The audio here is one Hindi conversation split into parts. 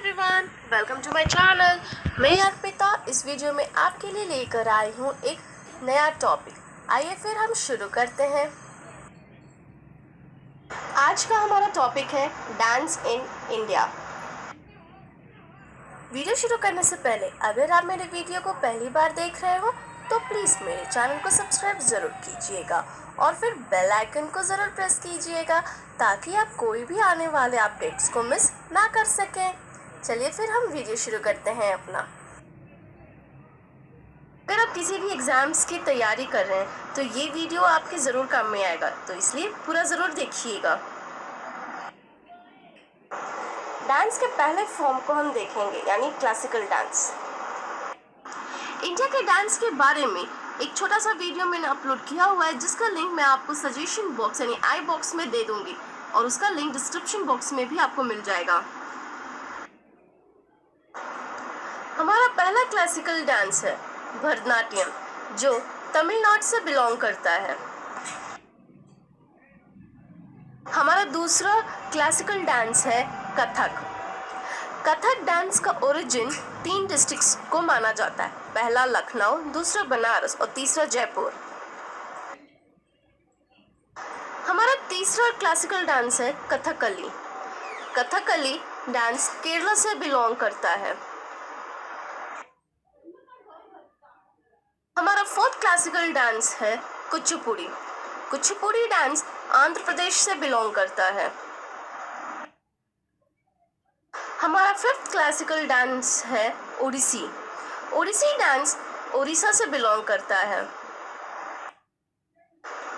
Everyone, welcome to my channel. मैं अर्पिता इस वीडियो में आपके लिए लेकर आई हूँ एक नया टॉपिक। आइए फिर हम शुरू करते हैं। आज का हमारा टॉपिक है डांस इन इंडिया। वीडियो शुरू करने से पहले अगर आप मेरे वीडियो को पहली बार देख रहे हो तो प्लीज़ मेरे चैनल को सब्सक्राइब ज़रूर कीजिएगा और फिर बेल आइकन को ज़रूर प्रेस कीजिएगा ताकि आप कोई भी आने वाले अपडेट्स को मिस ना कर सकें। चलिए फिर हम वीडियो शुरू करते हैं अपना। अगर आप किसी भी एग्ज़ाम्स की तैयारी कर रहे हैं तो ये वीडियो आपके ज़रूर काम में आएगा, तो इसलिए पूरा ज़रूर देखिएगा। डांस के पहले फॉर्म को हम देखेंगे, यानी क्लासिकल डांस। इंडिया के डांस के बारे में एक छोटा सा वीडियो मैंने अपलोड किया हुआ है, जिसका लिंक मैं आपको सजेशन बॉक्स यानी आई बॉक्स में दे दूंगी और उसका लिंक डिस्क्रिप्शन बॉक्स में भी आपको मिल जाएगा। हमारा पहला क्लासिकल डांस है भरतनाट्यम, जो तमिलनाडु से बिलोंग करता है। हमारा दूसरा क्लासिकल डांस है कथक। कथक डांस का ओरिजिन 3 डिस्ट्रिक्ट्स को माना जाता है, पहला लखनऊ, दूसरा बनारस और तीसरा जयपुर। हमारा तीसरा क्लासिकल डांस है कथकली। कथकली डांस केरला से बिलोंग करता है। हमारा फोर्थ क्लासिकल डांस है कुचिपुड़ी। कुचिपुड़ी डांस आंध्र प्रदेश से बिलोंग करता है। हमारा फिफ्थ क्लासिकल डांस है ओडिसी। ओडिसी डांस उड़ीसा से बिलोंग करता है।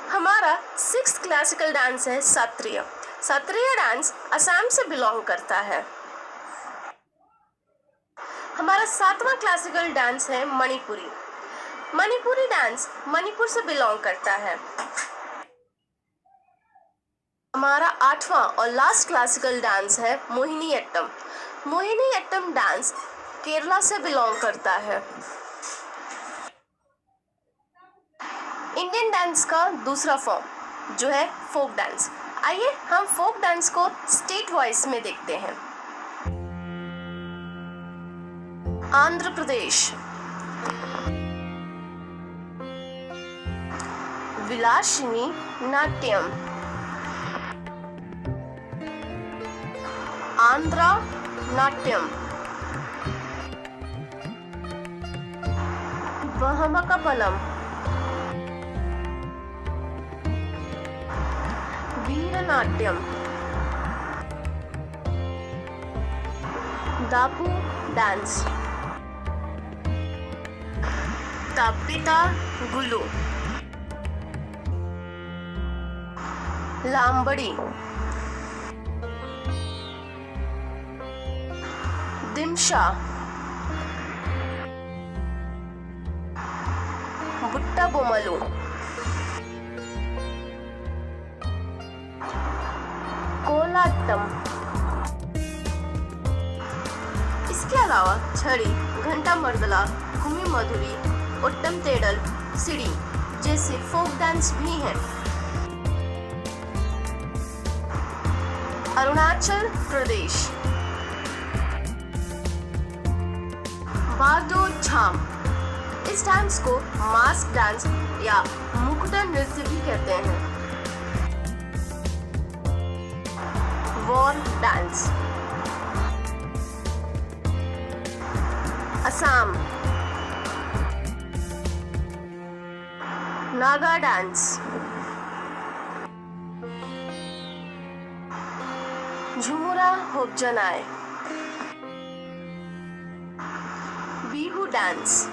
हमारा सिक्स्थ क्लासिकल डांस है सत्रिय। सत्रिय डांस असम से बिलोंग करता है। हमारा सातवां क्लासिकल डांस है मणिपुरी। मणिपुरी डांस मणिपुर से बिलोंग करता है। हमारा आठवां और लास्ट क्लासिकल डांस है मोहिनीअट्टम। मोहिनीअट्टम डांस केरला से बिलोंग करता है। इंडियन डांस का दूसरा फॉर्म जो है फोक डांस। आइए हम फोक डांस को स्टेट वाइज में देखते हैं। आंध्र प्रदेश विलासिनी नाट्यम। आंध्रा नाट्यम। वहमकपलम। वीरनाट्यम। दापू डांस। तप्पिता गुलू। लांबड़ी। दिमशा। बुट्टा बोमलू। कोलाट्टम। इसके अलावा छड़ी, घंटा मर्दला, कुमी मधुरी, उट्टम तेडल, सिड़ी जैसे फोक डांस भी हैं। अरुणाचल प्रदेश बारदो झाम। इस डांस को मास्क डांस या मुकुटा नृत्य भी कहते हैं। War dance. Assam Naga dance. Jhumura Hopjanai. Bihu dance.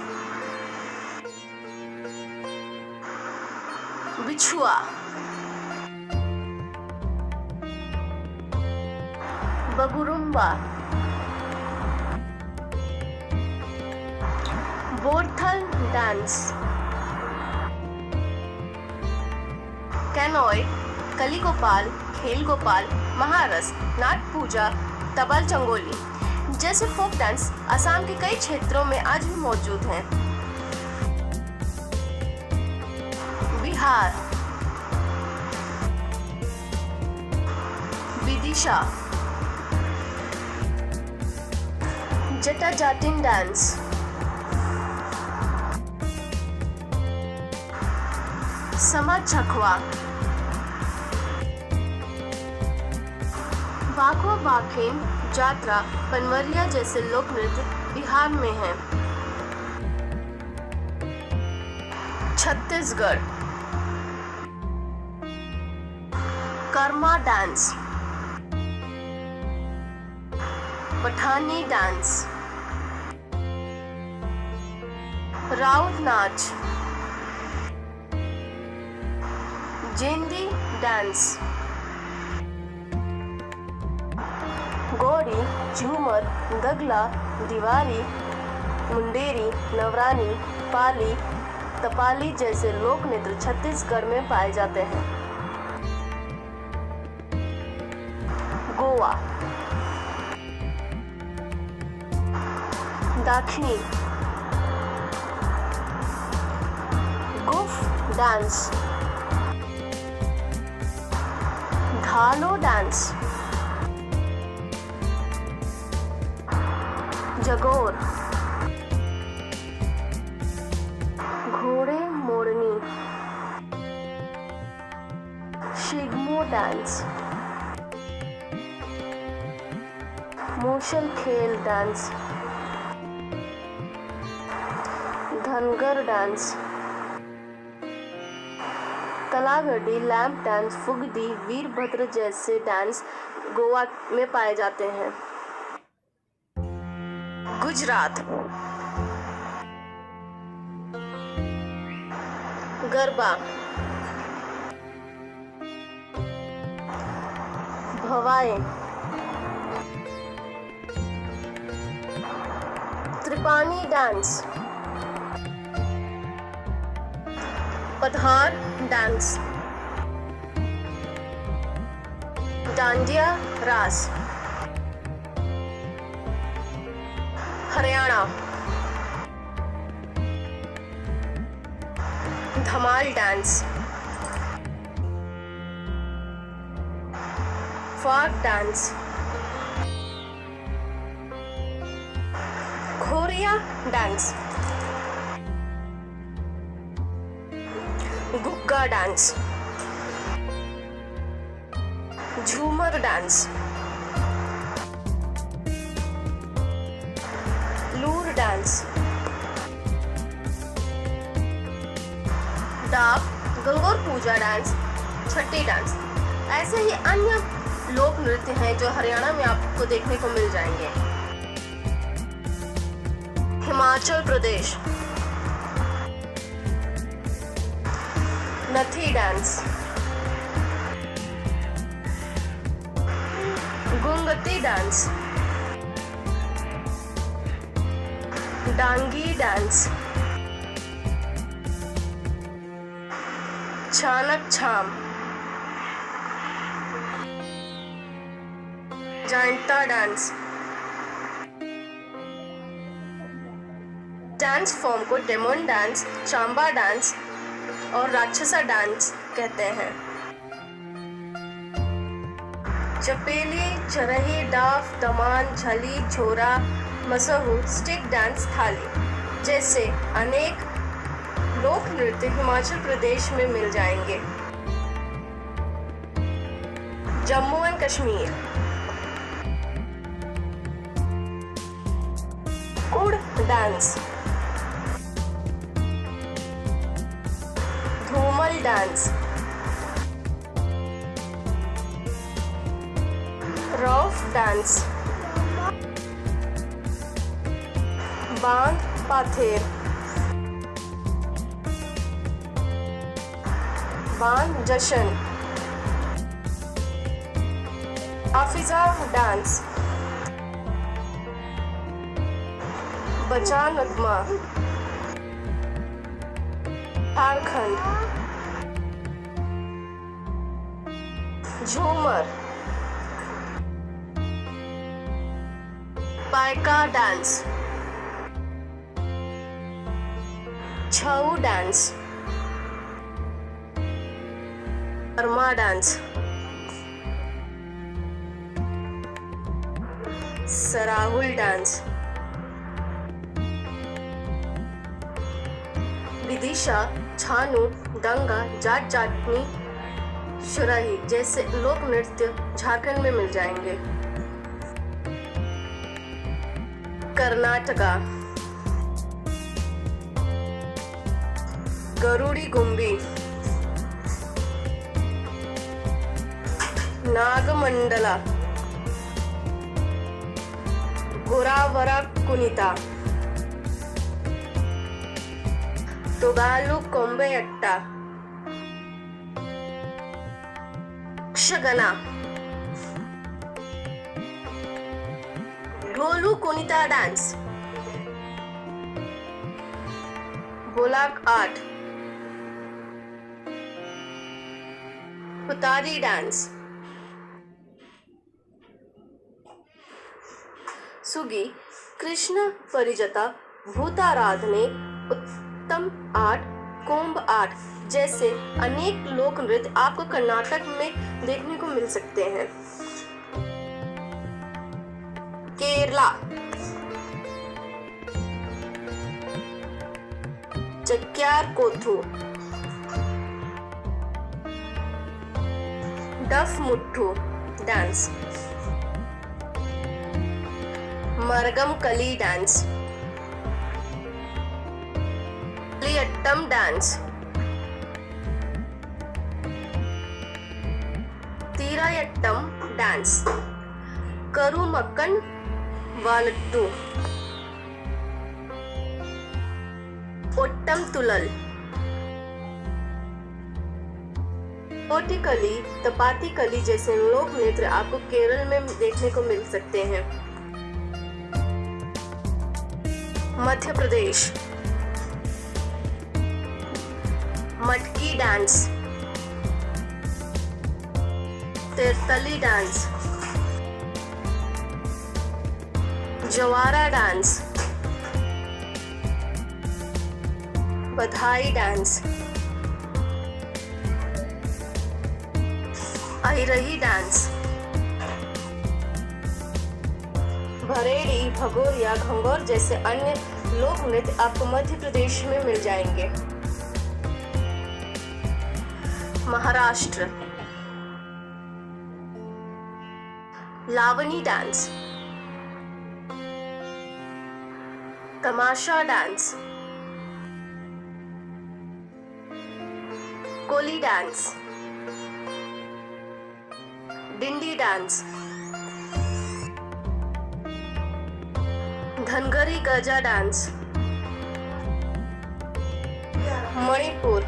Bichhua. Bagurumba. बोरथल dance. कैनोय, कलीगोपाल, खेल गोपाल, महारस, नाट पूजा, तबल चंगोली जैसे फोक डांस असम के कई क्षेत्रों में आज भी मौजूद हैं। बिहार विदिशा, जटा जाटिन डांस, समा छखवा, वाखो वाखेन, जात्रा, पनवरिया जैसे लोक नृत्य बिहार में हैं। छत्तीसगढ़ कर्मा डांस, पठानी डांस, राउत नाच, जेंदी डांस, गोरी, झूमर, गगला, दीवारी, मुंडेरी, नवरानी, पाली, तपाली जैसे लोक नृत्य छत्तीसगढ़ में पाए जाते हैं। Goa Dakhni, Goff dance, Ghalo dance, Jagor, Ghode Modni, Shigmo dance, Musal Khel dance, Dhangar dance, Talgadi, lamp dance, Fugdi, Veerabhadra जैसे डांस गोवा में पाए जाते हैं। Gujarat Garba, Bhavai, Tripani dance, Padhar dance, Dandiya Raas, Haryana Dhamal dance, Phag dance, Khoria dance, Gugga dance, Jhumar dance, Loor dance, Dak, Gangaur Puja dance, Chhathi dance ऐसे ही अन्य लोक नृत्य हैं जो हरियाणा में आपको देखने को मिल जाएंगे। हिमाचल प्रदेश नथी डांस, गुंगती डांस, डांगी डांस, छानक छाम, जांटा डांस। डांस फॉर्म को डेमोन डांस, चांबा डांस और राक्षसा डांस कहते हैं। चपेली, चरही, डाफ, दमान, झली, झोरा, मसहू, स्टिक डांस, थाली जैसे अनेक लोक नृत्य हिमाचल प्रदेश में मिल जाएंगे। Jammu and Kashmir Kud dance, Dhumal dance, Rouf dance, Bhand Pather, बांध जशन, हाफिजा डांस, बचा Nagma, Jharkhand Jhumar, Paika dance, Chhau dance, Karma dance, Sarhul dance, Vidisha, Chhanu, Danga, Jat जाटनी, शुराही जैसे लोक नृत्य झारखंड में मिल जाएंगे। Karnataka, Garudi Gombe, Nagamandala, Goravara Kunitha, Togalu Kombeyatta, Yakshagana, Dollu Kunitha dance, Bolak art, Puttari dance, Suggi, Krishna Parijata, Bhootaradhane, Uttam art, comb art जैसे अनेक लोक नृत्य आपको कर्नाटक में देखने को मिल सकते हैं। केरला, चक्यार कोथू, डफ मुट्ठू डांस, मरगम कली dance, Kaliyattam dance, तीरायट्टम dance, करुमक्कन वालट्टू, Ottam तुलल, ओटिकली, तपाती कली जैसे लोक नृत्य आपको केरल में देखने को मिल सकते हैं। मध्य प्रदेश, मटकी डांस, तिरतली डांस, जवारा डांस, बधाई डांस, अहिरही डांस, भरेड़ी, भगोरिया, घंगोर जैसे अन्य लोक नृत्य आपको मध्य प्रदेश में मिल जाएंगे। Maharashtra, Lavani dance, Tamasha dance, Koli dance, Dindi dance, Dhangari Gaja dance, Manipur,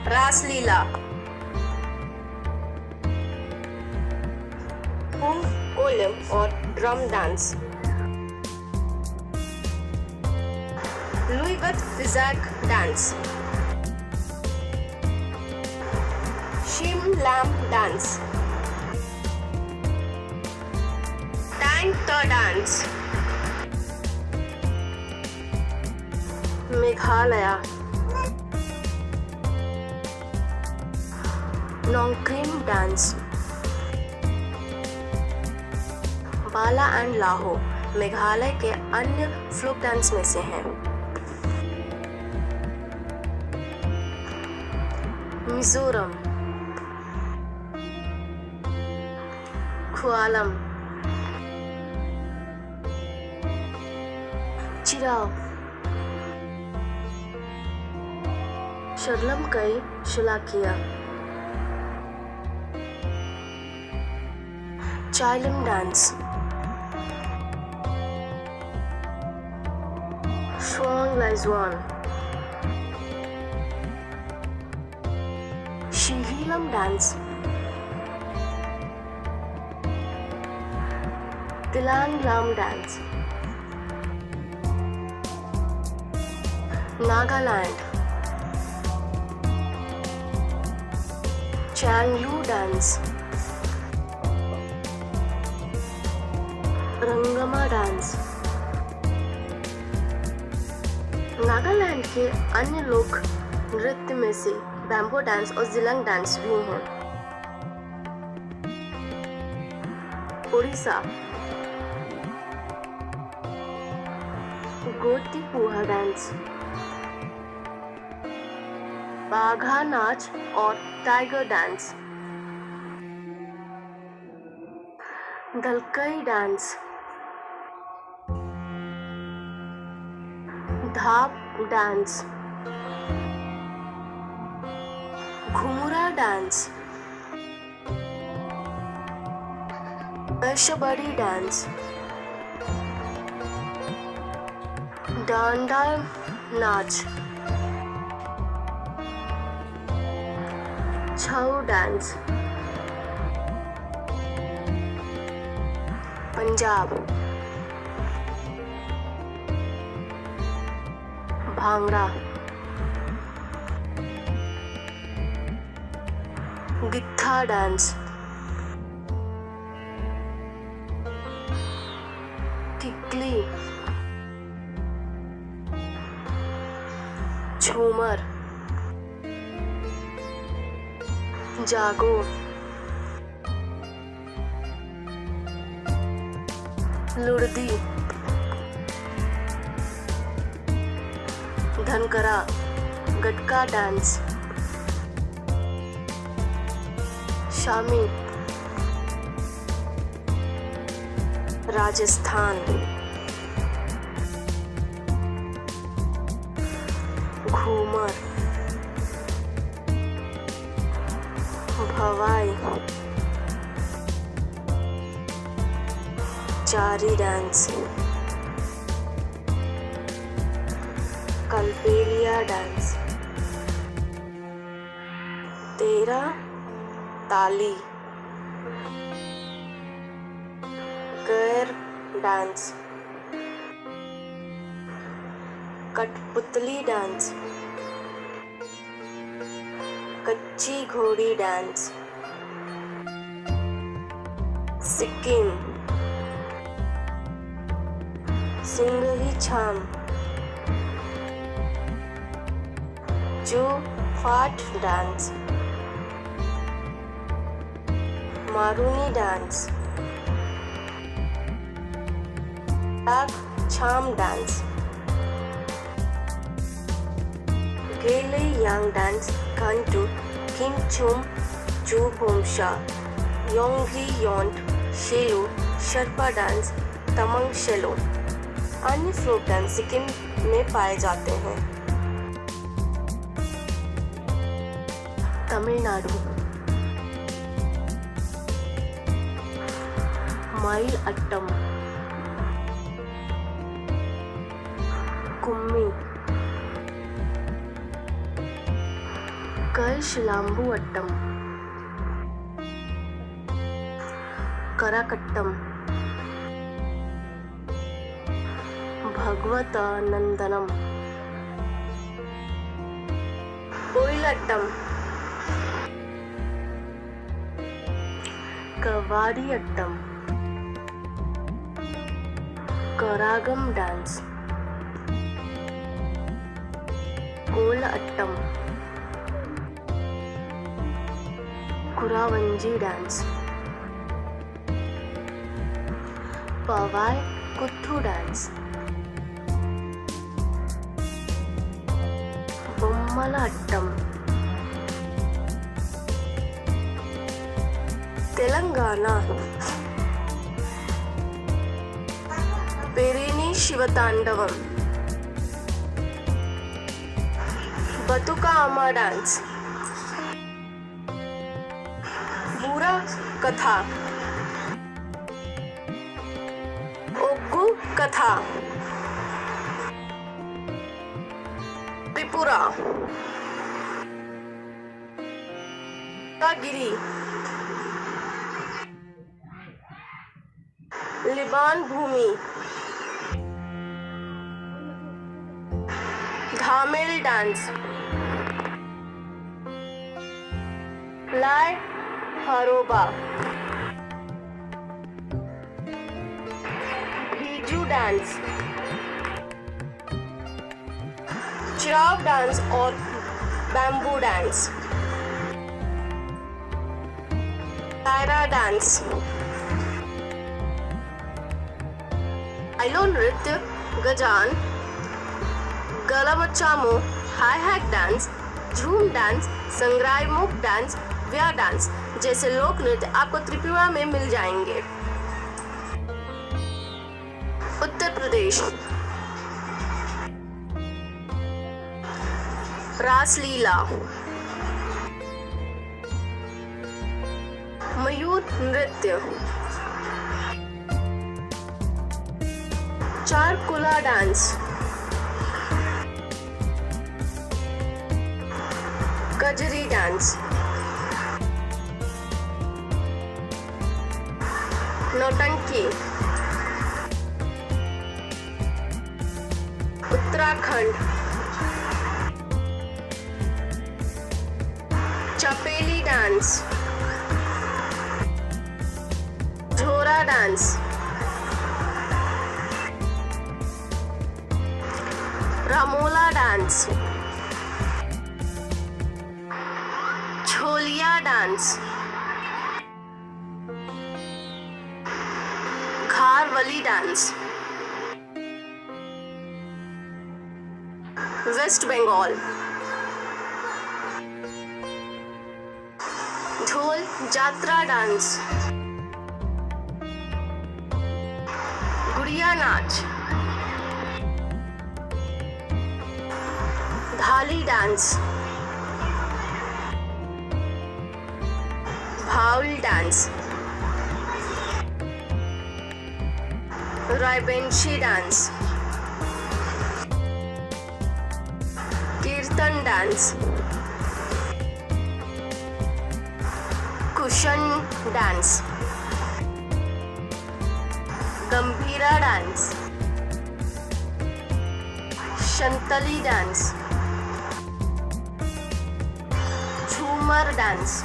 Raslila, Pung Cholom और drum dance, Luigat Phijak dance, Shimlam dance, टैंक dance, Meghalaya, Nongkrem dance, Bala and Laho Meghalaya के अन्य फ्लोक डांस में से हैं। मिजोरम, खुआलम, चिराव, शर्लम कई शुलाकिया, Chailam dance, Swang Laizawn, Chheihlam dance, Tlanglam dance, Nagaland, Changlo dance, Rengma dance. Nagaland के अन्य लोक नृत्य में से बैम्बो डांस और जिलंग डांस भी हैं। उड़ीसा, गोतीपुहा डांस, बाघा नाच और टाइगर डांस, दलकई डांस, धाप डांस, घुमुरा डांस, अशबड़ी डांस, डांडा नाच, छऊ डांस, पंजाब, भांगड़ा, गिद्धा डांस, किकली, झूमर, जागो, लुड़दी, धनकरा, गटका डांस, शामी, राजस्थान, घूमर, भवाई, चारी डांस, कलपेलिया डांस, तेरा ताली, गैर डांस, कठपुतली डांस, कच्ची घोड़ी डांस, सिक्किम, सिंगही छाम, जो फाट डांस, मारूनी डांस, डाक छाम डांस, गेले यांग डांस, घंटू, किंगचुम, जू होमशा, योंगी योंट, शेलू, शर्पा डांस, तमंग शेलो। अन्य फोक डांस सिक्किम में पाए जाते हैं। Tamil Nadu, Mayil Attam, Kummi, Kaisilambu Attam, Karakattam, Bhagwat Nandanam, Oyilattam, Kavadi Attam, Karagam dance, Kol Attam, Kuravanji dance, Pavai Koothu dance, Bommala Attam, Telangana, Perini Shivatandavam, Bathukamma dance, Burra Katha, ओग्गू कथा, त्रिपुरा, गिरी, लिबान भूमि, धामेल डांस, लाय हरोबा, भीजू डांस, चिराव डांस और बैम्बू डांस, तायरा डांस, आइलो नृत्य, गजान, गलामचामो, हाई हैक डांस, झूम डांस, संग्राई मुख डांस, व्या डांस जैसे लोक नृत्य आपको त्रिपुरा में मिल जाएंगे। उत्तर प्रदेश, रासलीला, मयूर नृत्य, Charkula dance, Kajri dance, Nautanki, Uttarakhand, Chhapeli dance, Jhora dance, Ramola dance, Chholiya dance, Kharwali dance, west Bengal, Dhol Jatra dance, Gudiya Nach, Dhali dance, Baul dance, Raibenshe dance, kirtan dance, Kushan dance, Gambhira dance, Santhali dance, Jhumar dance,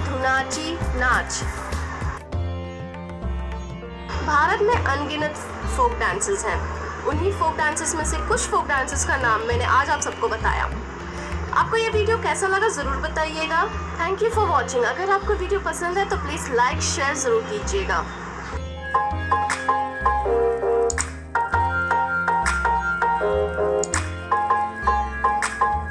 Dhunuchi Nach. Bharat में अनगिनत फोक डांसेस हैं। उन्हीं फोक डांसेस में से कुछ फोक डांसेस का नाम मैंने आज आप सबको बताया। आपको ये वीडियो कैसा लगा ज़रूर बताइएगा। Thank you for watching. अगर आपको वीडियो पसंद है तो प्लीज़ लाइक शेयर ज़रूर कीजिएगा।